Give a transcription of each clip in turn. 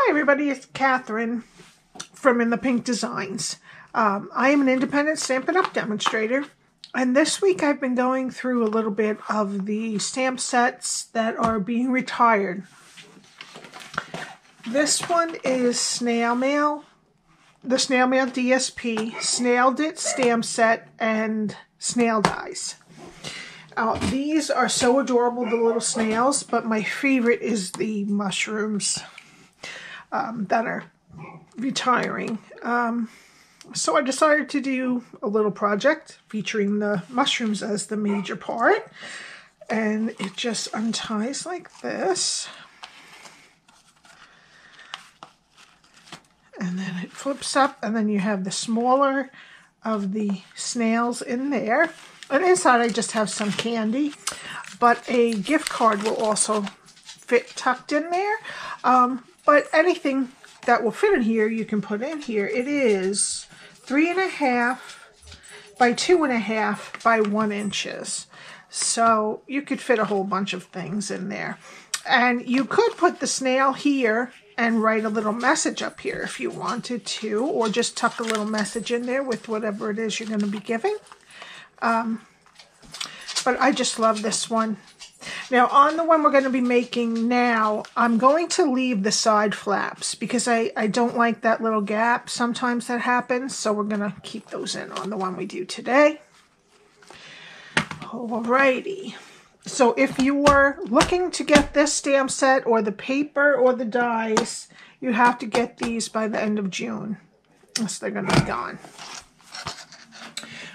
Hi everybody, it's Catherine from In the Pink Designs. I am an independent Stampin' Up demonstrator, and this week I've been going through a little bit of the stamp sets that are being retired. This one is Snail Mail, the Snail Mail DSP, Snailed It stamp set, and Snail dies. These are so adorable, the little snails, but my favorite is the mushrooms that are retiring. So I decided to do a little project featuring the mushrooms as the major part, and it just unties like this, and then it flips up, and then you have the smaller of the snails in there, and inside I just have some candy, but a gift card will also fit tucked in there. But anything that will fit in here, you can put in here. It is 3.5 by 2.5 by 1 inches. So you could fit a whole bunch of things in there. And you could put the snail here and write a little message up here if you wanted to, or just tuck a little message in there with whatever it is you're going to be giving. But I just love this one. Now, on the one we're going to be making now, I'm going to leave the side flaps because I don't like that little gap sometimes that happens, so we're going to keep those in on the one we do today. Alrighty. So if you were looking to get this stamp set or the paper or the dies, you have to get these by the end of June, unless they're going to be gone.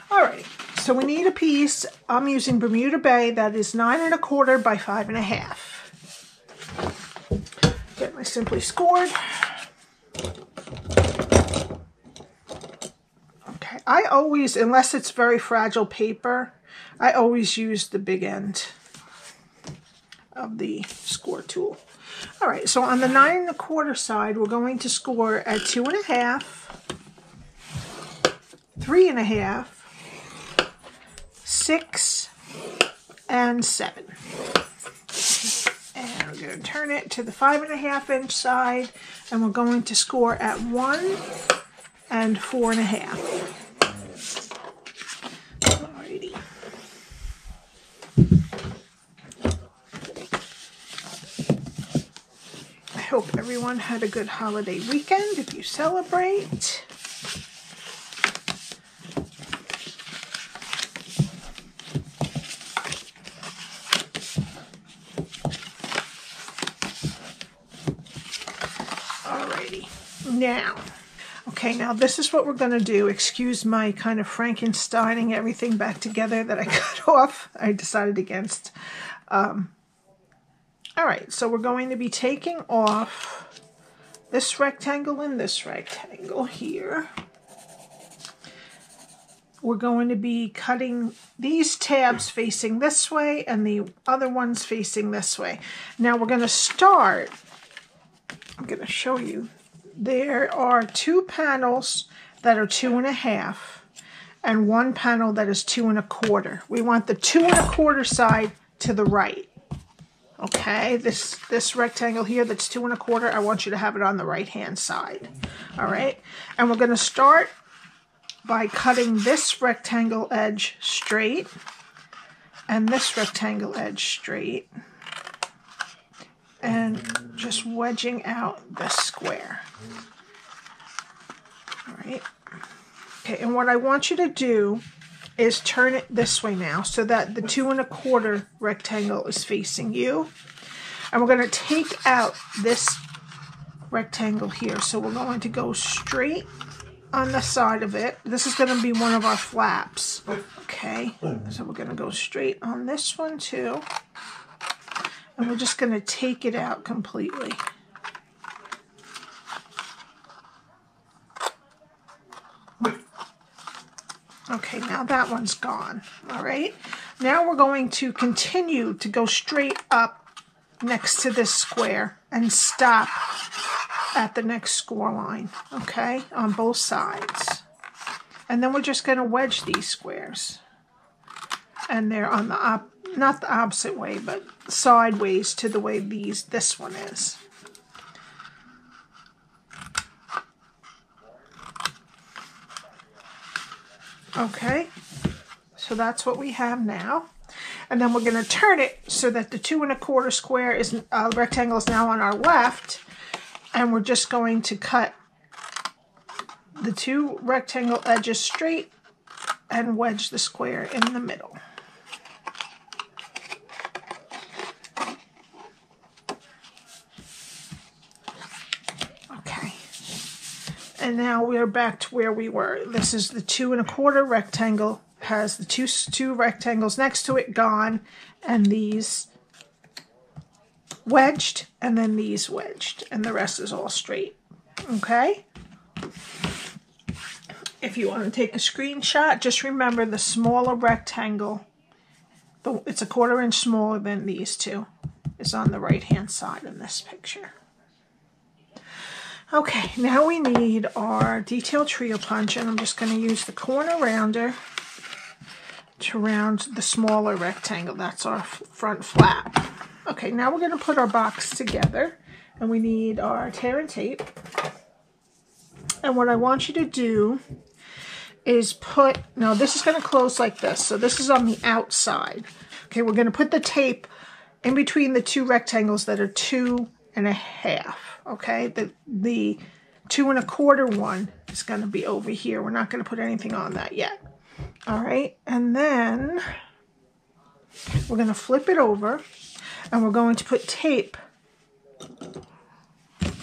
Alrighty. So we need a piece. I'm using Bermuda Bay that is 9.25 by 5.5. Get my Simply Scored. Okay, I always, unless it's very fragile paper, I always use the big end of the score tool. All right, so on the 9.25 side, we're going to score at 2.5, 3.5, 6, and 7. And we're going to turn it to the 5.5 inch side, and we're going to score at 1 and 4.5. Alrighty. I hope everyone had a good holiday weekend if you celebrate. Now this is what we're going to do. Excuse my kind of Frankensteining everything back together that I cut off. I decided against. All right, so we're going to be taking off this rectangle and this rectangle here. We're going to be cutting these tabs facing this way and the other ones facing this way. Now we're going to start, I'm going to show you. There are 2 panels that are 2.5 and 1 panel that is 2.25. We want the 2.25 side to the right. Okay, this rectangle here that's 2.25, I want you to have it on the right hand side. All right, and we're going to start by cutting this rectangle edge straight and this rectangle edge straight, and just wedging out this square. All right. Okay, and what I want you to do is turn it this way now so that the 2.25 rectangle is facing you. And we're going to take out this rectangle here. So we're going to go straight on the side of it. This is going to be one of our flaps. Okay, so we're going to go straight on this one too. And we're just going to take it out completely. Okay, now that one's gone. All right. Now we're going to continue to go straight up next to this square and stop at the next score line. Okay, on both sides. And then we're just going to wedge these squares. And they're on the not the opposite way, but sideways to the way this one is. Okay, so that's what we have now. And then we're going to turn it so that the 2 1/4 square is rectangle is now on our left. And we're just going to cut the 2 rectangle edges straight and wedge the square in the middle. Okay. And now we're back to where we were. This is the 2 1/4 rectangle. Has the two rectangles next to it gone, and these wedged, and then these wedged, and the rest is all straight. Okay? If you want to take a screenshot, just remember the smaller rectangle, it's a 1/4 inch smaller than these two, is on the right hand side in this picture. Okay, now we need our detail trio punch, and I'm just going to use the corner rounder to round the smaller rectangle. That's our front flap. Okay, now we're going to put our box together, and we need our tear and tape. And what I want you to do is now this is going to close like this, so this is on the outside. Okay, we're going to put the tape in between the 2 rectangles that are 2 1/2. Okay, the 2 1/4 one is going to be over here. We're not going to put anything on that yet. All right, and then we're going to flip it over, and we're going to put tape,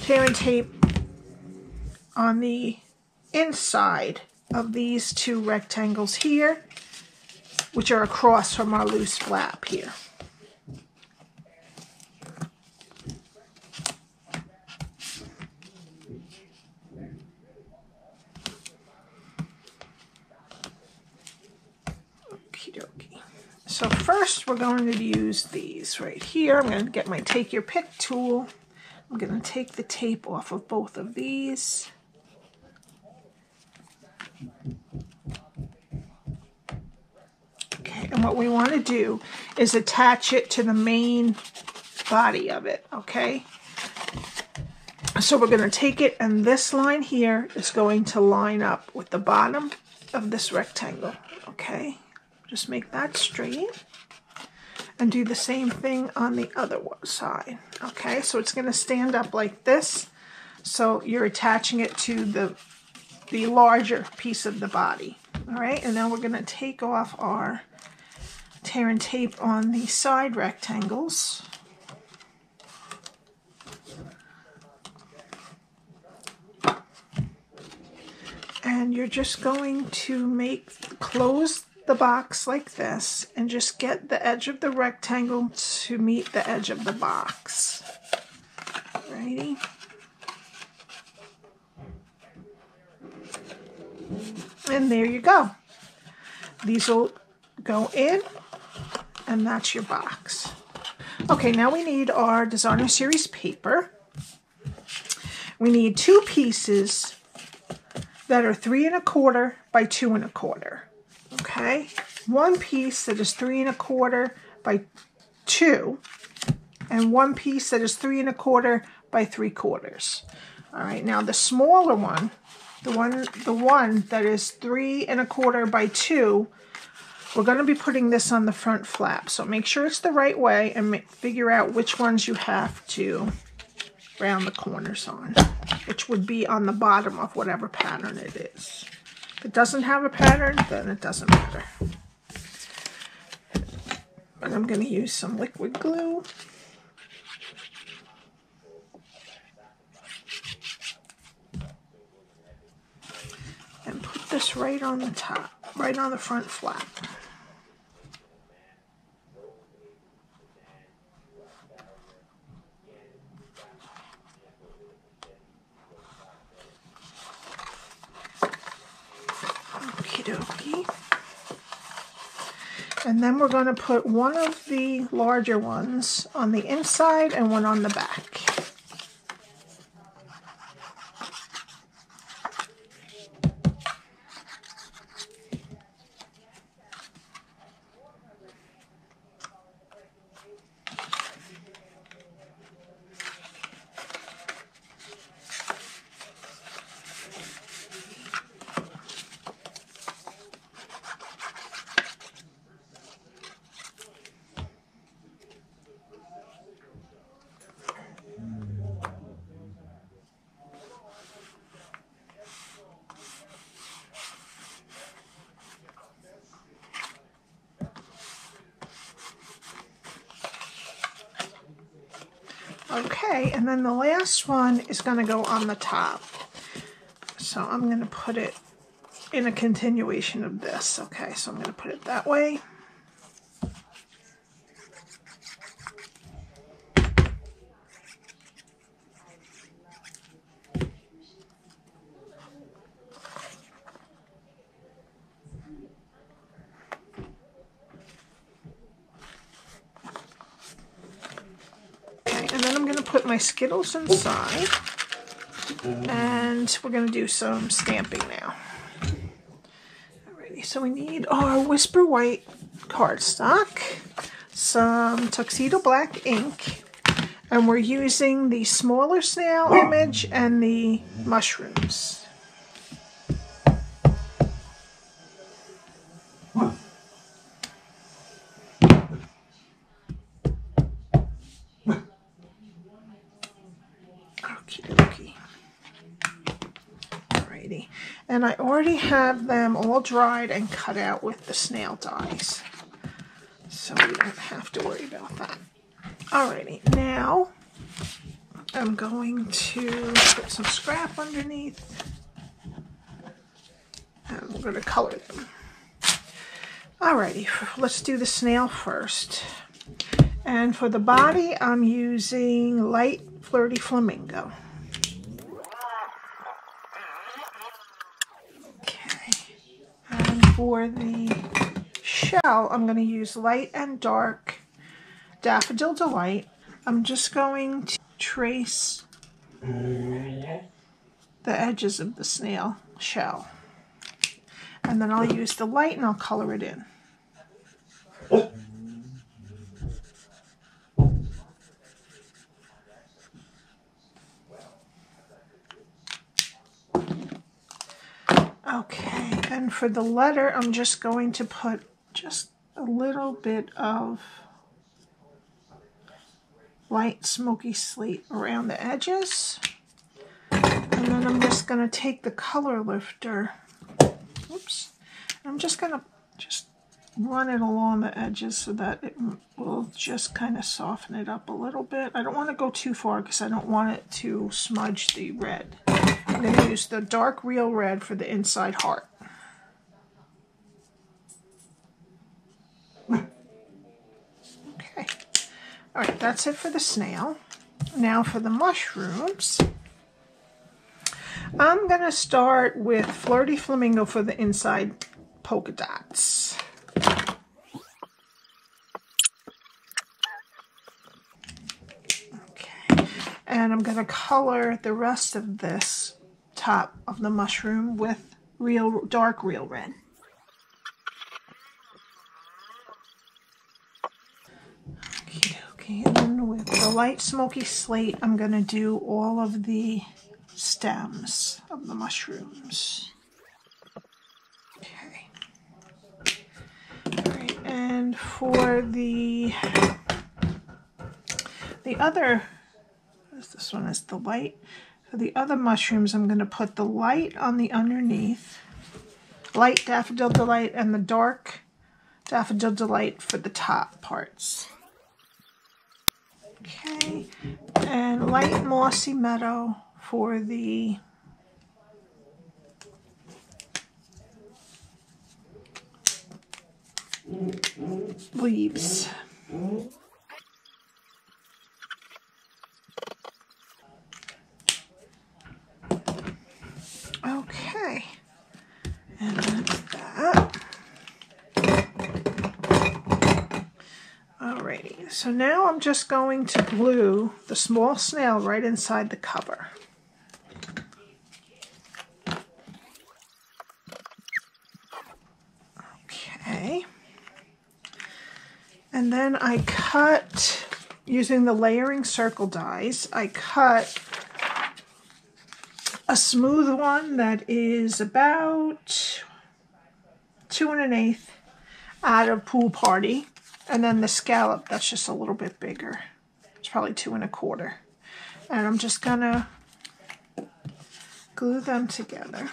tear and tape, on the inside of these 2 rectangles here, which are across from our loose flap here. So first we're going to use these right here. I'm going to get my take your pick tool. I'm going to take the tape off of both of these. Okay, and what we want to do is attach it to the main body of it, okay? So we're going to take it, and this line here is going to line up with the bottom of this rectangle, okay? Just make that straight, and do the same thing on the other side. Okay, so it's going to stand up like this, so you're attaching it to the larger piece of the body. All right, and now we're going to take off our tear and tape on the side rectangles. And you're just going to close the box like this, and just get the edge of the rectangle to meet the edge of the box. Alrighty. And there you go. These will go in, and that's your box. Okay, now we need our Designer Series paper. We need 2 pieces that are 3 1/4 by 2 1/4. Okay, 1 piece that is 3 1/4 by 2, and 1 piece that is 3 1/4 by 3/4. All right, now the smaller one, the one that is 3 1/4 by 2, we're going to be putting this on the front flap. So make sure it's the right way, and figure out which ones you have to round the corners on, which would be on the bottom of whatever pattern it is. If it doesn't have a pattern, then it doesn't matter. But I'm going to use some liquid glue. And put this right on the top, right on the front flap. And then we're going to put one of the larger ones on the inside and one on the back. Okay, and then the last one is going to go on the top. So I'm going to put it in a continuation of this. Okay, so I'm going to put it that way. Okay, and then I'm going to put my Skittles inside. And we're going to do some stamping now. Alrighty, so we need our Whisper White cardstock, some Tuxedo Black ink, and we're using the smaller snail image and the mushrooms. And I already have them all dried and cut out with the snail dies, so we don't have to worry about that. Alrighty, now I'm going to put some scrap underneath, and we're going to color them. Alrighty, let's do the snail first. And for the body, I'm using light flirty flamingo. For the shell, I'm going to use light and dark Daffodil Delight. I'm just going to trace the edges of the snail shell. And then I'll use the light and I'll color it in. Okay, and for the letter, I'm just going to put just a little bit of light smoky slate around the edges. And then I'm just going to take the color lifter, oops, I'm just going to run it along the edges so that it will just kind of soften it up a little bit. I don't want to go too far because I don't want it to smudge the red. I'm going to use the dark real red for the inside heart. Okay. Alright, that's it for the snail. Now for the mushrooms. I'm going to start with Flirty Flamingo for the inside polka dots. Okay. And I'm going to color the rest of this top of the mushroom with dark real red. Okay, and then with the light smoky slate, I'm going to do all of the stems of the mushrooms. Okay. All right, and for the other, this one is the light. For the other mushrooms, I'm going to put the light on the underneath, light Daffodil Delight, and the dark Daffodil Delight for the top parts. Okay, and light Mossy Meadow for the leaves. Okay, and that's that. Alrighty, so now I'm just going to glue the small snail right inside the cover. Okay, and then I cut, using the layering circle dies, I cut a smooth one that is about 2 1/8 out of Pool Party, and then the scallop that's just a little bit bigger. It's probably 2 1/4. And I'm just gonna glue them together.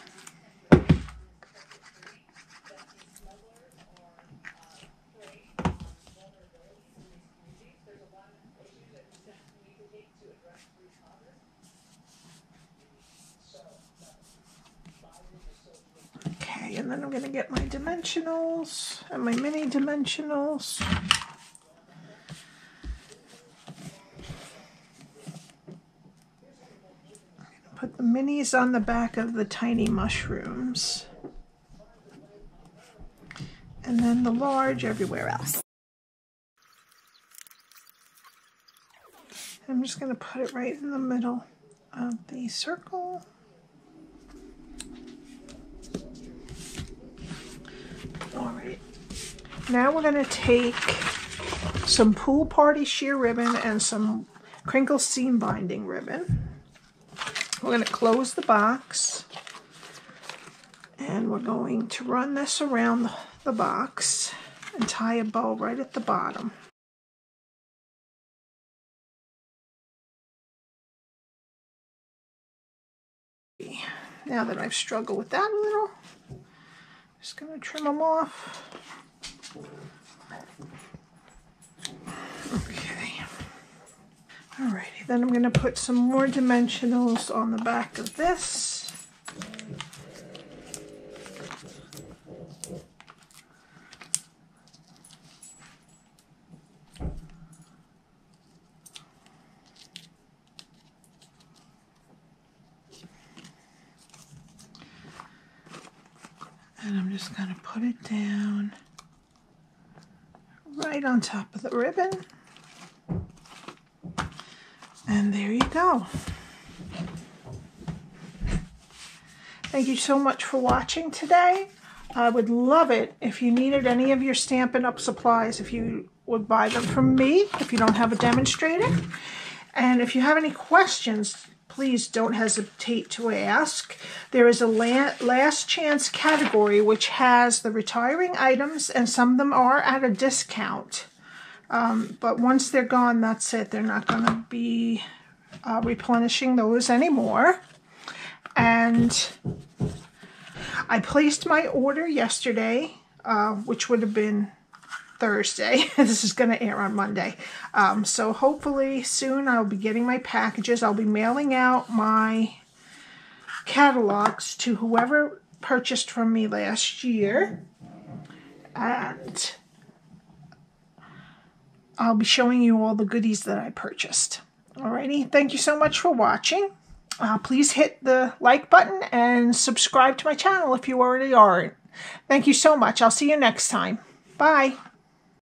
Okay, and then I'm going to get my dimensionals and my mini dimensionals. Put the minis on the back of the tiny mushrooms. And then the large everywhere else. I'm just going to put it right in the middle of the circle. Alright, now we're going to take some Pool Party sheer ribbon and some Crinkle seam binding ribbon. We're going to close the box and we're going to run this around the box and tie a bow right at the bottom. Now that I've struggled with that a little, I'm just going to trim them off. Okay. Alrighty, then I'm going to put some more dimensionals on the back of this. And I'm just going to put it down right on top of the ribbon. And there you go. Thank you so much for watching today. I would love it if you needed any of your Stampin' Up! Supplies, if you would buy them from me, if you don't have a demonstrator. And if you have any questions, please don't hesitate to ask. There is a last chance category which has the retiring items, and some of them are at a discount. But once they're gone, that's it. They're not going to be replenishing those anymore. And I placed my order yesterday, which would have been Thursday. This is going to air on Monday. So hopefully soon I'll be getting my packages. I'll be mailing out my catalogs to whoever purchased from me last year. And I'll be showing you all the goodies that I purchased. Alrighty, thank you so much for watching. Please hit the like button and subscribe to my channel if you already aren't. Thank you so much. I'll see you next time. Bye.